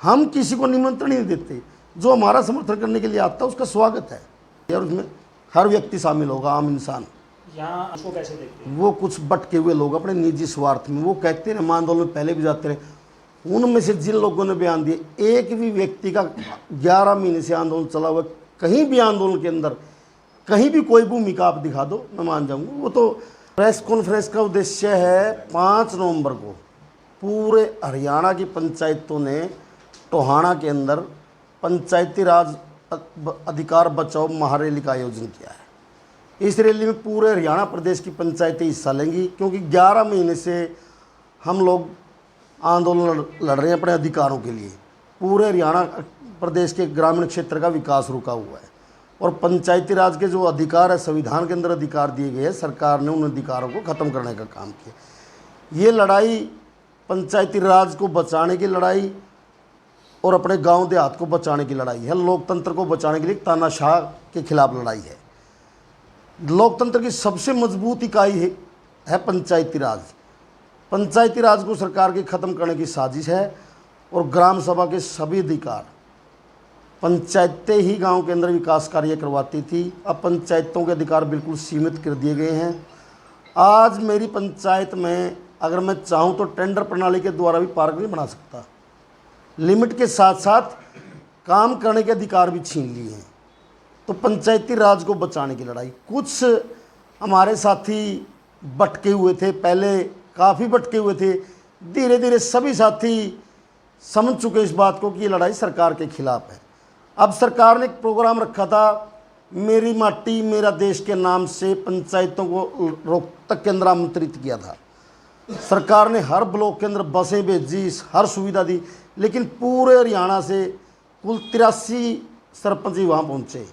हम किसी को निमंत्रण ही नहीं देते। जो हमारा समर्थन करने के लिए आता है उसका स्वागत है, और उसमें हर व्यक्ति शामिल होगा, आम इंसान। यहाँ उसको कैसे देखते हैं? वो कुछ भटके हुए लोग अपने निजी स्वार्थ में, वो कहते हैं आंदोलन में पहले भी जाते रहे, उनमें से जिन लोगों ने बयान दिए, एक भी व्यक्ति का 11 महीने से आंदोलन चला हुआ, कहीं भी आंदोलन के अंदर कहीं भी कोई भूमिका आप दिखा दो मैं मान जाऊंगा। वो तो प्रेस कॉन्फ्रेंस का उद्देश्य है 5 नवंबर को पूरे हरियाणा की पंचायतों ने टोहाना के अंदर पंचायती राज अधिकार बचाओ महारैली का आयोजन किया है। इस रैली में पूरे हरियाणा प्रदेश की पंचायतें हिस्सा लेंगी, क्योंकि 11 महीने से हम लोग आंदोलन लड़ रहे हैं अपने अधिकारों के लिए। पूरे हरियाणा प्रदेश के ग्रामीण क्षेत्र का विकास रुका हुआ है, और पंचायती राज के जो अधिकार है, संविधान के अंदर अधिकार दिए गए हैं, सरकार ने उन अधिकारों को ख़त्म करने का काम किया। ये लड़ाई पंचायती राज को बचाने की लड़ाई और अपने गांव देहात को बचाने की लड़ाई है। लोकतंत्र को बचाने के लिए तानाशाह के खिलाफ लड़ाई है। लोकतंत्र की सबसे मजबूत इकाई है पंचायती राज। पंचायती राज को सरकार की ख़त्म करने की साजिश है, और ग्राम सभा के सभी अधिकार पंचायतें ही गांव के अंदर विकास कार्य करवाती थी। अब पंचायतों के अधिकार बिल्कुल सीमित कर दिए गए हैं। आज मेरी पंचायत में अगर मैं चाहूँ तो टेंडर प्रणाली के द्वारा भी पार्क नहीं बना सकता। लिमिट के साथ साथ काम करने के अधिकार भी छीन लिए हैं। तो पंचायती राज को बचाने की लड़ाई, कुछ हमारे साथी भटके हुए थे, पहले काफ़ी भटके हुए थे, धीरे धीरे सभी साथी समझ चुके इस बात को कि ये लड़ाई सरकार के खिलाफ है। अब सरकार ने एक प्रोग्राम रखा था, मेरी माटी मेरा देश के नाम से पंचायतों को रोहतक के अंदर आमंत्रित किया था। सरकार ने हर ब्लॉक के अंदर बसें भेजी, हर सुविधा दी, लेकिन पूरे हरियाणा से कुल 83 सरपंच ही वहाँ पहुँचे।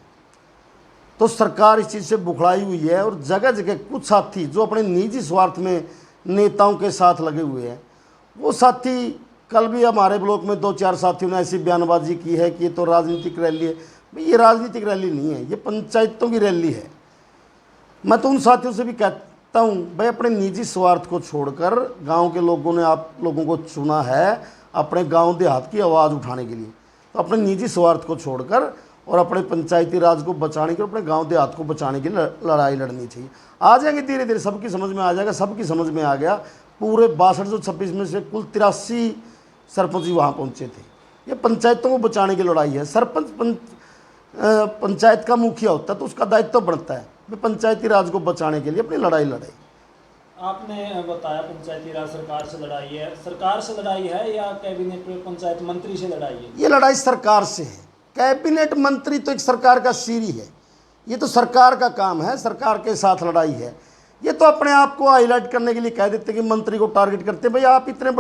तो सरकार इस चीज़ से बुखड़ाई हुई है, और जगह जगह कुछ साथी जो अपने निजी स्वार्थ में नेताओं के साथ लगे हुए हैं, वो साथी, कल भी हमारे ब्लॉक में 2-4 साथियों ने ऐसी बयानबाजी की है कि ये तो राजनीतिक रैली है। भाई ये राजनीतिक रैली नहीं है, ये पंचायतों की रैली है। मैं तो उन साथियों से भी कहता हूँ, भाई अपने निजी स्वार्थ को छोड़कर, गांव के लोगों ने आप लोगों को चुना है अपने गांव देहात की आवाज़ उठाने के लिए, तो अपने निजी स्वार्थ को छोड़कर और अपने पंचायती राज को बचाने के, अपने गांव देहात को बचाने की लड़ाई लड़नी चाहिए। आ जाएंगे धीरे धीरे, सबकी समझ में आ जाएगा, सबकी समझ में आ गया। पूरे 62-26 में से कुल 83 सरपंच ही वहाँ पहुँचे थे। ये पंचायतों को बचाने की लड़ाई है। सरपंच पंचायत का मुखिया होता है, तो उसका दायित्व बनता है वे पंचायती राज को बचाने के लिए अपनी लड़ाई लड़े। आपने बताया पंचायती राज सरकार से लड़ाई है, सरकार से लड़ाई है या कैबिनेट में पंचायत मंत्री से लड़ाई है? ये लड़ाई सरकार से है। कैबिनेट मंत्री तो एक सरकार का सिर ही है, ये तो सरकार का काम है, सरकार के साथ लड़ाई है। ये तो अपने आप को हाईलाइट करने के लिए कह देते कि मंत्री को टारगेट करते, भाई आप इतने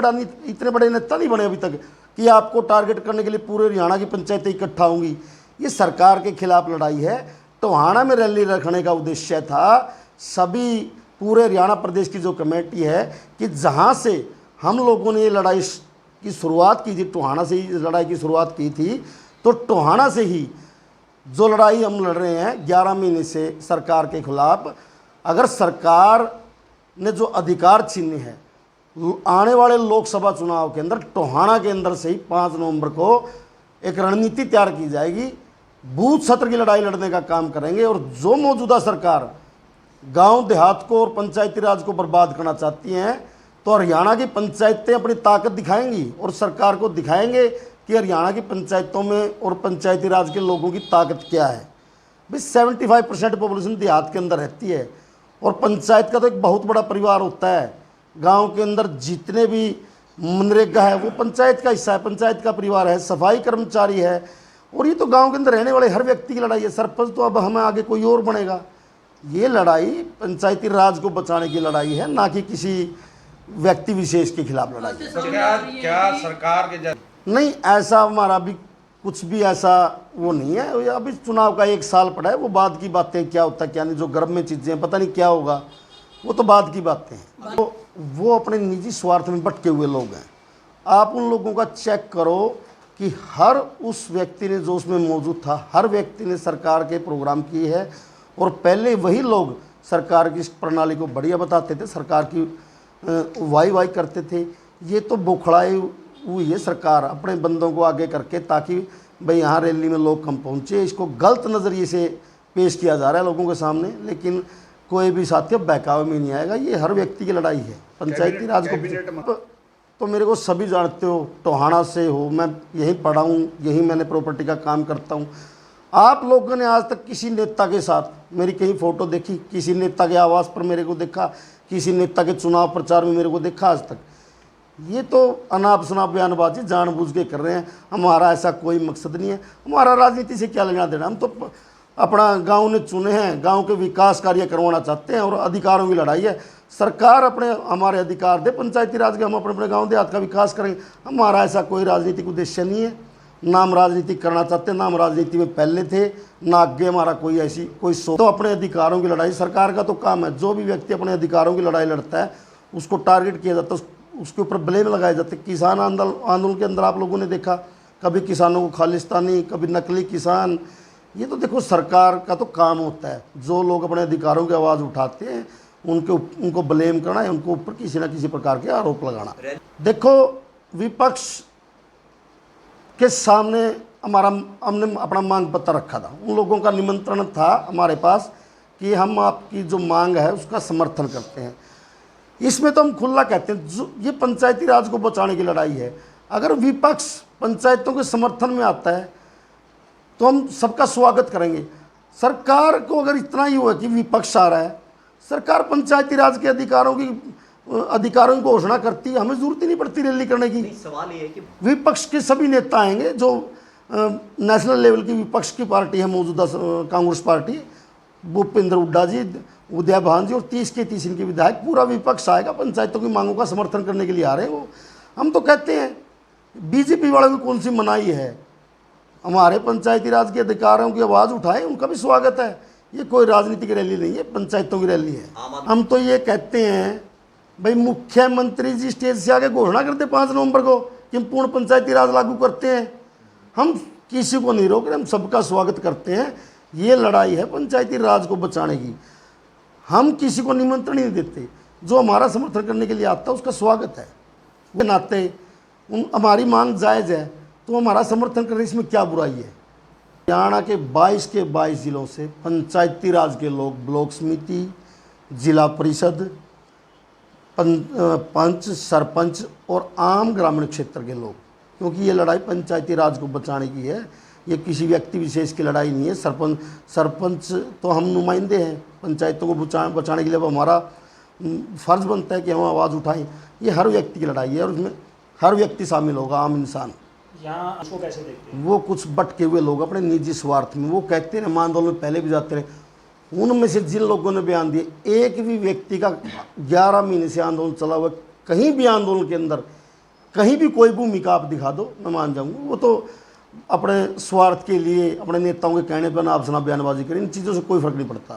बड़े नेता नहीं बने अभी तक कि आपको टारगेट करने के लिए पूरे हरियाणा की पंचायतें इकट्ठा होंगी। ये सरकार के खिलाफ लड़ाई है। टोहाना में रैली रखने का उद्देश्य था सभी पूरे हरियाणा प्रदेश की जो कमेटी है कि जहाँ से हम लोगों ने ये लड़ाई की शुरुआत की थी, टोहाना से ही लड़ाई की शुरुआत की थी, तो टोहाना से ही जो लड़ाई हम लड़ रहे हैं 11 महीने से सरकार के खिलाफ, अगर सरकार ने जो अधिकार छीने हैं, आने वाले लोकसभा चुनाव के अंदर टोहाना के अंदर से ही 5 नवंबर को एक रणनीति तैयार की जाएगी। बूथ सत्र की लड़ाई लड़ने का काम करेंगे, और जो मौजूदा सरकार गांव देहात को और पंचायती राज को बर्बाद करना चाहती हैं, तो हरियाणा की पंचायतें अपनी ताकत दिखाएंगी और सरकार को दिखाएंगे कि हरियाणा की पंचायतों में और पंचायती राज के लोगों की ताकत क्या है। भाई 75% पॉपुलेशन देहात के अंदर रहती है, और पंचायत का तो एक बहुत बड़ा परिवार होता है। गांव के अंदर जितने भी मनरेगा है वो पंचायत का हिस्सा है, पंचायत का परिवार है, सफाई कर्मचारी है, और ये तो गांव के अंदर रहने वाले हर व्यक्ति की लड़ाई है। सरपंच तो अब हमें आगे कोई और बनेगा। ये लड़ाई पंचायती राज को बचाने की लड़ाई है, ना कि किसी व्यक्ति विशेष के खिलाफ लड़ाई है। तो क्या सरकार के नहीं, ऐसा हमारा भी कुछ भी ऐसा वो नहीं है। अभी चुनाव का 1 साल पड़ा है, वो बाद की बातें, क्या होता है क्या नहीं, जो गर्भ में चीज़ें पता नहीं क्या होगा, वो तो बाद की बातें हैं। तो वो अपने निजी स्वार्थ में भटके हुए लोग हैं। आप उन लोगों का चेक करो कि हर उस व्यक्ति ने जो उसमें मौजूद था, हर व्यक्ति ने सरकार के प्रोग्राम किए हैं, और पहले वही लोग सरकार की इस प्रणाली को बढ़िया बताते थे, सरकार की वाई करते थे। ये तो बौखलाए हुई है सरकार अपने बंदों को आगे करके, ताकि भाई यहाँ रैली में लोग कम पहुँचे। इसको गलत नज़रिए से पेश किया जा रहा है लोगों के सामने, लेकिन कोई भी साथी बहकावे में नहीं आएगा। ये हर व्यक्ति की लड़ाई है पंचायती राज को। तो मेरे को सभी जानते हो, टोहाना से हो, मैं यहीं पढ़ा हूँ, यहीं मैंने प्रॉपर्टी का काम करता हूँ। आप लोगों ने आज तक किसी नेता के साथ मेरी कहीं फ़ोटो देखी? किसी नेता के आवास पर मेरे को देखा? किसी नेता के चुनाव प्रचार में मेरे को देखा आज तक? ये तो अनाप शनाप बयानबाजी जानबूझ के कर रहे हैं। हमारा ऐसा कोई मकसद नहीं है। हमारा राजनीति से क्या लेना देना। हम तो अपना गांव ने चुने हैं, गांव के विकास कार्य करवाना चाहते हैं, और अधिकारों की लड़ाई है। सरकार अपने हमारे अधिकार दे पंचायती राज के, हम अपने अपने गाँव देहात का विकास करेंगे। हमारा ऐसा कोई राजनीतिक उद्देश्य नहीं है। ना हम राजनीति करना चाहते, ना हम राजनीति में पहले थे, ना आगे हमारा कोई ऐसी कोई सोच। तो अपने अधिकारों की लड़ाई सरकार का तो काम है। जो भी व्यक्ति अपने अधिकारों की लड़ाई लड़ता है उसको टारगेट किया जाता है, उसके ऊपर ब्लेम लगाए जाते। किसान आंदोलन के अंदर आप लोगों ने देखा, कभी किसानों को खालिस्तानी, कभी नकली किसान। ये तो देखो सरकार का तो काम होता है। जो लोग अपने अधिकारों की आवाज़ उठाते हैं उनको ब्लेम करना है, उनको ऊपर किसी न किसी प्रकार के आरोप लगाना। देखो विपक्ष के सामने हमने अपना मांग पत्र रखा था। उन लोगों का निमंत्रण था हमारे पास कि हम आपकी जो मांग है उसका समर्थन करते हैं। इसमें तो हम खुला कहते हैं जो ये पंचायती राज को बचाने की लड़ाई है। अगर विपक्ष पंचायतों के समर्थन में आता है तो हम सबका स्वागत करेंगे। सरकार को अगर इतना ही हुआ कि विपक्ष आ रहा है, सरकार पंचायती राज के अधिकारों की घोषणा करती है, हमें जरूरत ही नहीं पड़ती रैली करने की। सवाल ये है कि विपक्ष के सभी नेता आएंगे। जो नेशनल लेवल की विपक्ष की पार्टी है मौजूदा कांग्रेस पार्टी, भूपेंद्र हुड्डा जी, उदय भान जी और 30 के 30 इनके विधायक, पूरा विपक्ष आएगा। पंचायतों की मांगों का समर्थन करने के लिए आ रहे हैं वो। हम तो कहते हैं बीजेपी वालों की कौन सी मनाही है, हमारे पंचायती राज के अधिकारों की आवाज़ उठाए, उनका भी स्वागत है। ये कोई राजनीतिक रैली नहीं है, पंचायतों की रैली है। हम तो ये कहते हैं भाई मुख्यमंत्री जी स्टेज से आके घोषणा करते 5 नवंबर को कि हम पूर्ण पंचायती राज लागू करते हैं। हम किसी को नहीं रोक रहे, हम सबका स्वागत करते हैं। ये लड़ाई है पंचायती राज को बचाने की। हम किसी को निमंत्रण नहीं देते। जो हमारा समर्थन करने के लिए आता है उसका स्वागत है। वो नाते हमारी मांग जायज़ है तो हमारा समर्थन करने इसमें क्या बुराई है। हरियाणा के 22 जिलों से पंचायती राज के लोग, ब्लॉक समिति, जिला परिषद, पंच, सरपंच और आम ग्रामीण क्षेत्र के लोग, क्योंकि ये लड़ाई पंचायती राज को बचाने की है। ये किसी व्यक्ति विशेष की लड़ाई नहीं है। सरपंच तो हम नुमाइंदे हैं पंचायतों को बचाने के लिए। अब हमारा फ़र्ज़ बनता है कि हम आवाज़ उठाएं। ये हर व्यक्ति की लड़ाई है और उसमें हर व्यक्ति शामिल होगा, आम इंसान। यहाँ उसको कैसे देखते हैं? वो कुछ भटके हुए लोग अपने निजी स्वार्थ में, वो कहते हैं आंदोलन में पहले भी जाते रहे। उनमें से जिन लोगों ने बयान दिए, एक भी व्यक्ति का 11 महीने से आंदोलन चला हुआ, कहीं भी आंदोलन के अंदर कहीं भी कोई भूमिका आप दिखा दो मैं मान जाऊंगा। वो तो अपने स्वार्थ के लिए अपने नेताओं के कहने पर ना आप सुना बयानबाजी करें। इन चीज़ों से कोई फर्क नहीं पड़ता।